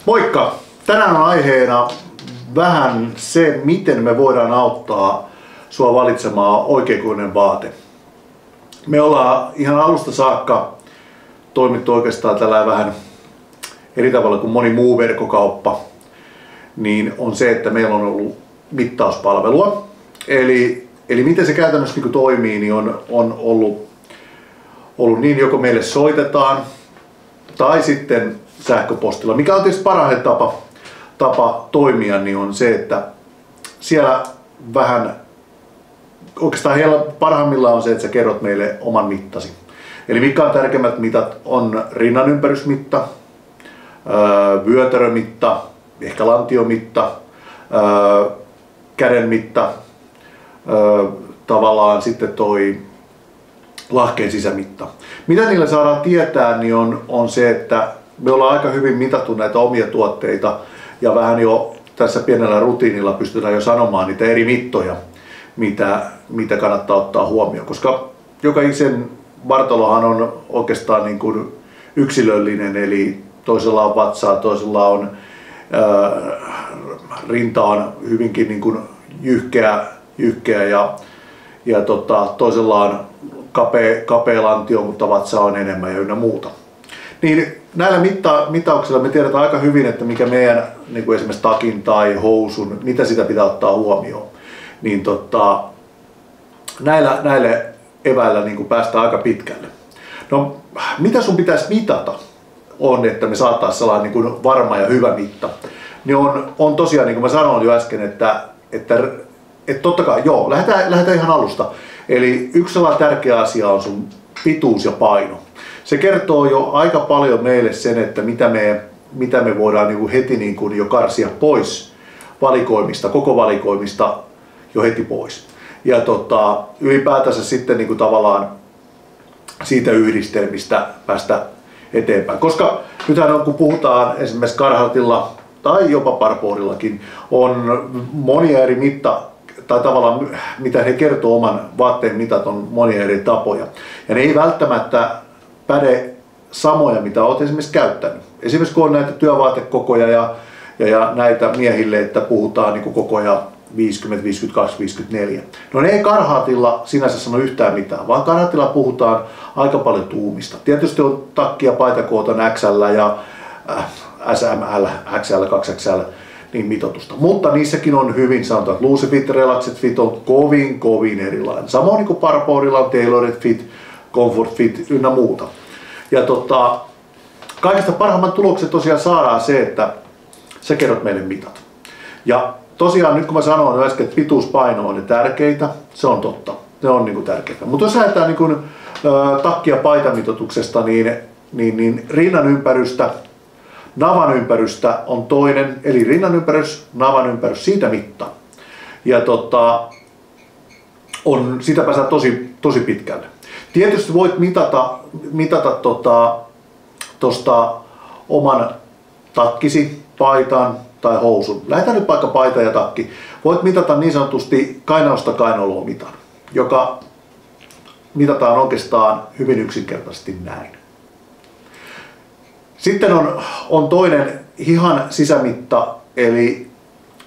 Moikka! Tänään on aiheena vähän se, miten me voidaan auttaa sua valitsemaan oikeakokoinen vaate. Me ollaan ihan alusta saakka toimittu oikeastaan tällä vähän eri tavalla kuin moni muu verkkokauppa, niin on se, että meillä on ollut mittauspalvelua. Eli miten se käytännössä niin toimii, niin on ollut niin, joko meille soitetaan tai sitten sähköpostilla. Mikä on tietysti parhain tapa toimia, niin on se, että siellä vähän oikeastaan parhaimmillaan on se, että sä kerrot meille oman mittasi. Eli mitkä on tärkeimmät mitat on rinnanympärysmitta, vyötärömitta, ehkä lantiomitta, kädenmitta, tavallaan sitten toi lahkeen sisämitta. Mitä niillä saadaan tietää, niin on se, että me ollaan aika hyvin mitattu näitä omia tuotteita ja vähän jo tässä pienellä rutiinilla pystytään jo sanomaan niitä eri mittoja, mitä kannattaa ottaa huomioon, koska jokaisen vartalohan on oikeastaan niin kuin yksilöllinen, eli toisella on vatsaa, toisella on rinta on hyvinkin niin kuin jyhkeä ja toisella on kapea lantio, mutta vatsa on enemmän ja ynnä muuta. Niin näillä mittauksilla me tiedetään aika hyvin, että mikä meidän niin kuin esimerkiksi takin tai housun, mitä sitä pitää ottaa huomioon. Niin näille eväillä niin kuin päästään aika pitkälle. No, mitä sun pitäisi mitata on, että me saataisiin sellainen niin kuin varma ja hyvä mitta. Niin on tosiaan, niin kuin mä sanoin jo äsken, että totta kai, joo, lähdetään ihan alusta. Eli yksi sellainen tärkeä asia on sun pituus ja paino. Se kertoo jo aika paljon meille sen, että mitä me voidaan niin kuin heti niin kuin jo karsia pois valikoimista, koko valikoimista jo heti pois. Ja ylipäätänsä sitten niin kuin tavallaan siitä yhdistelmistä päästä eteenpäin. Koska nythän kun puhutaan esimerkiksi Carharttilla tai jopa Parboardillakin, on monia eri tai tavallaan mitä he kertoo oman vaatteen mitat on monia eri tapoja. Ja ne ei välttämättä päde samoja, mitä olet esimerkiksi käyttänyt. Esimerkiksi kun on näitä työvaatekokoja ja näitä miehille, että puhutaan niin kuin kokoja 50, 52, 54. No ne ei Carharttilla sinänsä sano yhtään mitään, vaan Carharttilla puhutaan aika paljon tuumista. Tietysti on takki- ja paitakoot on XL ja SML, XL, 2XL niin mitoitusta. Mutta niissäkin on hyvin sanotaan, että loose fit, relaxed fit on kovin erilainen. Samoin niin kuin Parboardilla on tailored fit, comfort fit ynnä muuta. Ja kaikista parhaimmat tulokset tosiaan saadaan se, että sä kerrot meille mitat. Ja tosiaan nyt kun mä sanoin äsken, että pituuspaino on ne tärkeitä, se on totta. Ne on niin kuin tärkeitä. Mutta jos lähdetään niin kuin takki- ja paitamitoituksesta, niin rinnan ympärystä, navan ympärystä on toinen, eli rinnan ympärys, navan ympärys, siitä mitta. Ja siitä päästään tosi pitkälle. Tietysti voit mitata tuosta oman takkisi, paitan tai housun. Lähdetään nyt vaikka paita ja takki. Voit mitata niin sanotusti kainalosta kainaloon mitan, joka mitataan oikeastaan hyvin yksinkertaisesti näin. Sitten on toinen hihan sisämitta, eli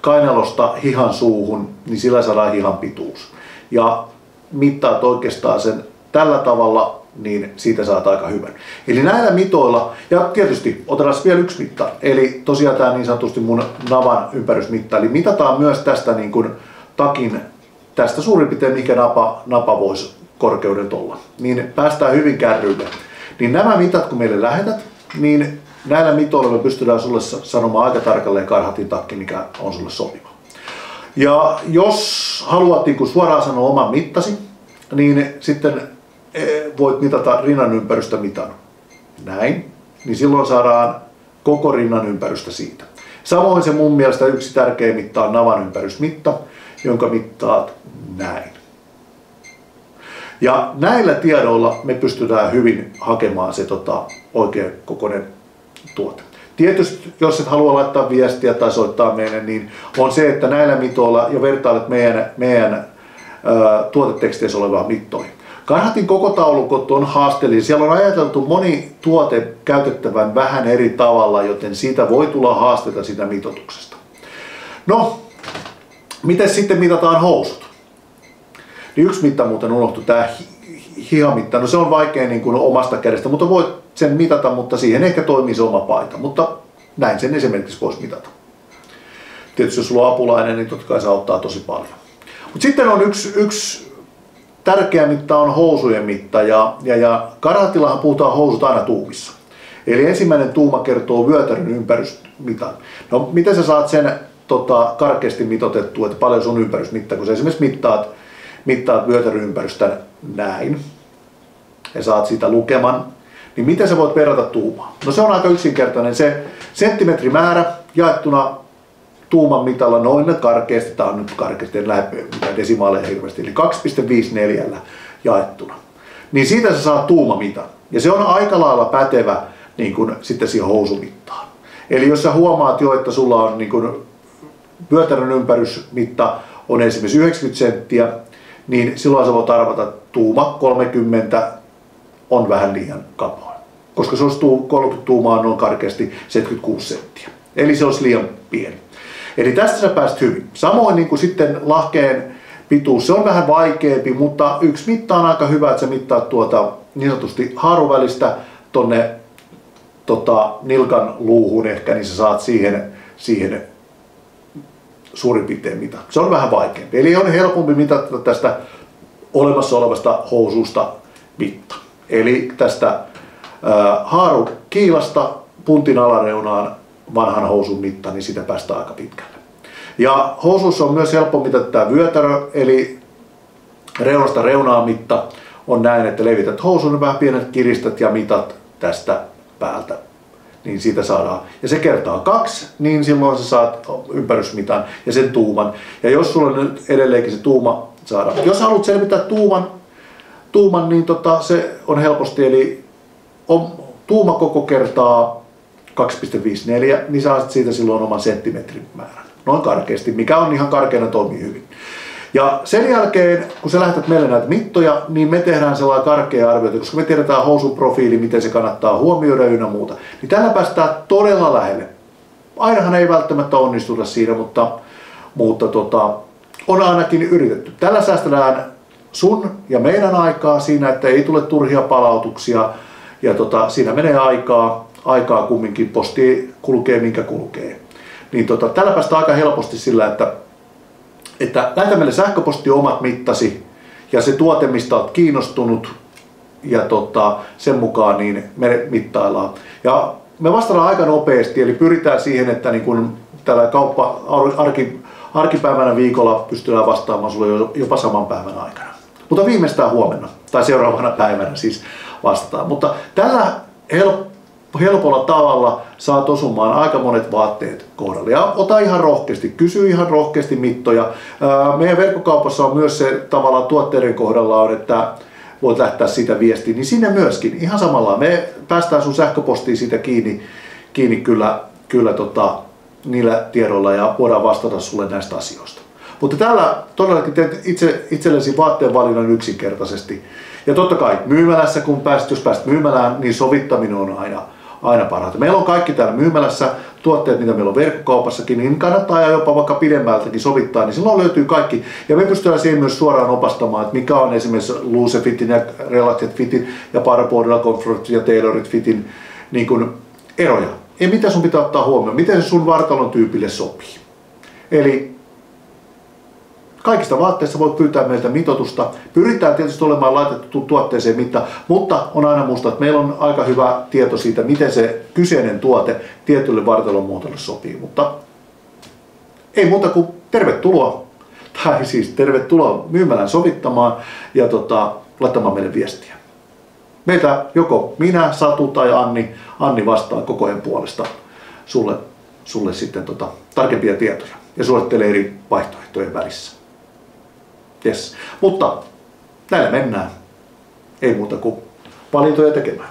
kainalosta hihan suuhun, niin sillä saadaan hihan pituus. Ja mittaat oikeastaan sen tällä tavalla, niin siitä saat aika hyvän. Eli näillä mitoilla, ja tietysti otetaan vielä yksi mitta, eli tosiaan tämä niin sanotusti mun navan ympärysmitta, eli mitataan myös tästä niin kuin takin, tästä suurin piirtein mikä napa voisi korkeudet olla, niin päästään hyvin kärryille. Niin nämä mitat kun meille lähetät, niin näillä mitoilla me pystytään sulle sanomaan aika tarkalleen Carharttin takki, mikä on sulle sopiva. Ja jos haluat niin kuin suoraan sanoa oman mittasi, niin sitten voit mitata rinnan ympärystä mitan. Näin. Niin silloin saadaan koko rinnan ympärystä siitä. Samoin se mun mielestä yksi tärkeä mitta on navan ympärysmitta, jonka mittaat näin. Ja näillä tiedoilla me pystytään hyvin hakemaan se oikea kokoinen tuote. Tietysti jos et halua laittaa viestiä tai soittaa meille, niin on se, että näillä mitoilla ja vertailet meidän tuoteteksteissä olevaan mittoihin. Karhatin koko taulukot on haasteellisia. Siellä on ajateltu moni tuote käytettävän vähän eri tavalla, joten siitä voi tulla haasteita siitä mitoituksesta. No, miten sitten mitataan housut? Niin yksi mitta muuten unohtui, tämä hihamitta. No se on vaikea niin kuin omasta kädestä, mutta voit sen mitata, mutta siihen ehkä toimii se oma paita. Mutta näin sen esimerkiksi voisi mitata. Tietysti jos sulla on apulainen, niin totta kai se auttaa tosi paljon. Mutta sitten on yksi tärkeä mitta on housujen mitta ja karhatillahan puhutaan housut aina tuumissa. Eli ensimmäinen tuuma kertoo vyötärön ympärysmitan. No miten sä saat sen karkeasti mitotettua, että paljon sun ympärysmitta, kun sä esimerkiksi mittaat vyötärön ympärystä näin ja saat siitä lukeman, niin miten sä voit verrata tuumaan? No se on aika yksinkertainen. Se senttimetrimäärä jaettuna tuuman mitalla noin karkeasti, tämä on nyt karkeasti, en lähde mitään desimaaleja hirveästi, eli 2,54 jaettuna. Niin siitä sä saat tuumamitan. Ja se on aika lailla pätevä niin kun, sitten siihen housumittaan. Eli jos sä huomaat jo, että sulla on niin kun, vyötärön ympärysmitta on esimerkiksi 90 senttiä, niin silloin sä voit arvata, että tuuma 30 on vähän liian kapoin. Koska se olisi 30 tuumaa noin karkeasti 76 senttiä. Eli se olisi liian pieni. Eli tästä sä pääst hyvin. Samoin niin kuin sitten lahkeen pituus, se on vähän vaikeampi, mutta yksi mitta on aika hyvä, että sä mittaat tuota niin sanotusti haaruvälistä tonne nilkan luuhun ehkä, niin sä saat siihen suurin piirtein mitan. Se on vähän vaikeampi. Eli on helpompi mitata tästä olemassa olevasta housusta mitta. Eli tästä haarukiilasta puntin alareunaan vanhan housun mitta, niin sitä päästään aika pitkälle. Ja housussa on myös helppo mitata tämä vyötärö, eli reunasta reunaan mitta on näin, että levität housun, vähän pienet kiristät ja mitat tästä päältä. Niin siitä saadaan. Ja se kertaa 2, niin silloin sä saat ympärysmitan ja sen tuuman. Ja jos sulla on nyt edelleenkin se tuuma saada. Jos haluat selvittää tuuman niin se on helposti, eli tuumakoko kertaa 2,54, niin saat siitä silloin oman senttimetrin määrän. Noin karkeasti, mikä on ihan karkeana, toimii hyvin. Ja sen jälkeen, kun sä lähetät meille näitä mittoja, niin me tehdään sellainen karkea arviointi, koska me tiedetään housun profiili, miten se kannattaa huomioida ynnä muuta. Niin tällä päästään todella lähelle. Ainahan ei välttämättä onnistuta siinä, mutta on ainakin yritetty. Tällä säästetään sun ja meidän aikaa siinä, että ei tule turhia palautuksia. Ja siinä menee aikaa kumminkin, posti kulkee minkä kulkee. Niin tällä päästään aika helposti sillä, että lähetä meille sähköposti omat mittasi ja se tuote, mistä olet kiinnostunut ja sen mukaan niin me mittaillaan. Ja me vastataan aika nopeasti, eli pyritään siihen, että niin kun tällä arkipäivänä viikolla pystytään vastaamaan sulle jopa saman päivän aikana. Mutta viimeistään huomenna tai seuraavana päivänä siis vastataan. Mutta tällä helpolla tavalla saat osumaan aika monet vaatteet kohdalle. Ja ota ihan rohkeasti, kysy ihan rohkeasti mittoja. Meidän verkkokaupassa on myös se tavallaan tuotteiden kohdalla on, että voit lähteä siitä viestiin, niin sinne myöskin ihan samalla. Me päästään sun sähköpostiin siitä kiinni kyllä niillä tiedoilla ja voidaan vastata sulle näistä asioista. Mutta tällä todellakin teet itsellesi vaatteen valinnan yksinkertaisesti. Ja totta kai myymälässä, jos pääset myymälään, niin sovittaminen on aina parhaita. Meillä on kaikki täällä myymälässä tuotteet, mitä meillä on verkkokaupassakin, niin kannattaa ja jopa vaikka pidemmältäkin sovittaa, niin silloin löytyy kaikki. Ja me pystytään siihen myös suoraan opastamaan, että mikä on esimerkiksi Loose Fitin ja Relaxed Fitin ja Parboardilla Comfort ja Tailored Fitin niin kuin eroja. Ja mitä sun pitää ottaa huomioon, miten se sun vartalon tyypille sopii. Eli kaikista vaatteista voit pyytää meiltä mitoitusta. Pyritään tietysti olemaan laitettu tuotteeseen mitta, mutta on aina muistaa, että meillä on aika hyvä tieto siitä, miten se kyseinen tuote tietylle vartalon muotoille sopii. Mutta ei muuta kuin tervetuloa, tai siis tervetuloa myymälään sovittamaan ja laittamaan meille viestiä. Meiltä joko minä, Satu tai Anni vastaa koko ajan puolesta sulle sitten tarkempia tietoja ja suosittelee eri vaihtoehtojen välissä. Yes. Mutta näillä mennään. Ei muuta kuin valintoja tekemään.